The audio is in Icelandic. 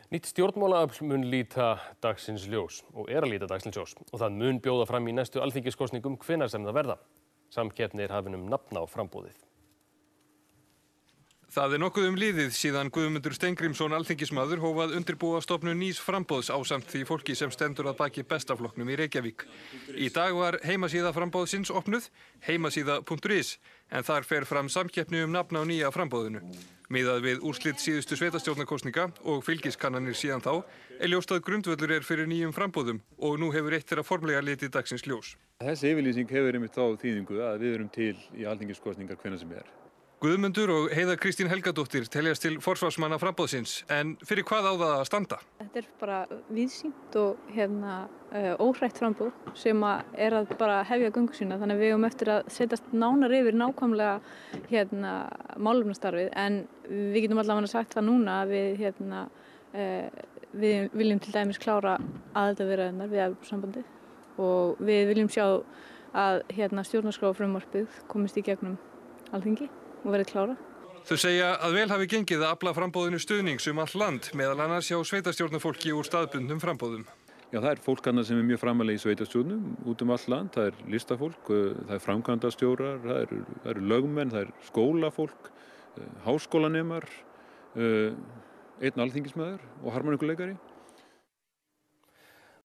Nýtt stjórnmálaafl mun líta dagsins ljós og er að líta dagsins ljós og það mun bjóða fram í næstu alþingiskosningum hvenær sem það verða. Samkeppni er hafin nafna á framboðið. Það er nokkuð liðið síðan Guðmundur Steingrímsson alþingismaður hóf að undirbúa stofnun nýs framboðs ásamt því fólki sem stendur að baki bestaflokknum í Reykjavík. Í dag var heimasíða framboðsins opnuð, heimasíða.is, en þar fer fram samkeppni nafn á nýja framboðinu. Miðað við úrslit síðustu sveitarstjórnarkosninga og fylgiskannanir síðan þá, er ljóst að grundvöllur er fyrir nýjum framboðum og nú hefur eitt þeirra formlega litið dagsins ljós. Þessi yfirlýsing hefur einmitt þá þýðingu að við erum til í alþingiskosningar hvenær sem er. Guðmundur og Heiða Kristín Helgadóttir teljast til forsvarsmanna framboðsins, en fyrir hvað á það að standa? Þetta er bara víðsýnt og óhrætt framboð sem er að bara hefja göngu sína, þannig að við eigum eftir að setjast nánar yfir nákvæmlega málefnastarfið, en við getum allavega sagt það núna að við viljum til dæmis klára aðildarviðræðurnar við Evrópusambandið og við viljum sjá að stjórnarskrárfrumvarpið komist í gegnum Alþingi og verið klára. Þau segja að vel hafi gengið að afla framboðinu stuðnings allt land, meðal annars hjá sveitarstjórnarfólki úr staðbundnum framboðum. Já, það er fólk annað sem er mjög framalega í sveitarstjórnum út allt land, það er listafólk, það er framkvæmdastjórar, það eru lögmenn, það er skólafólk, háskólanemar, einn alþingismaður og harmóníkuleikari.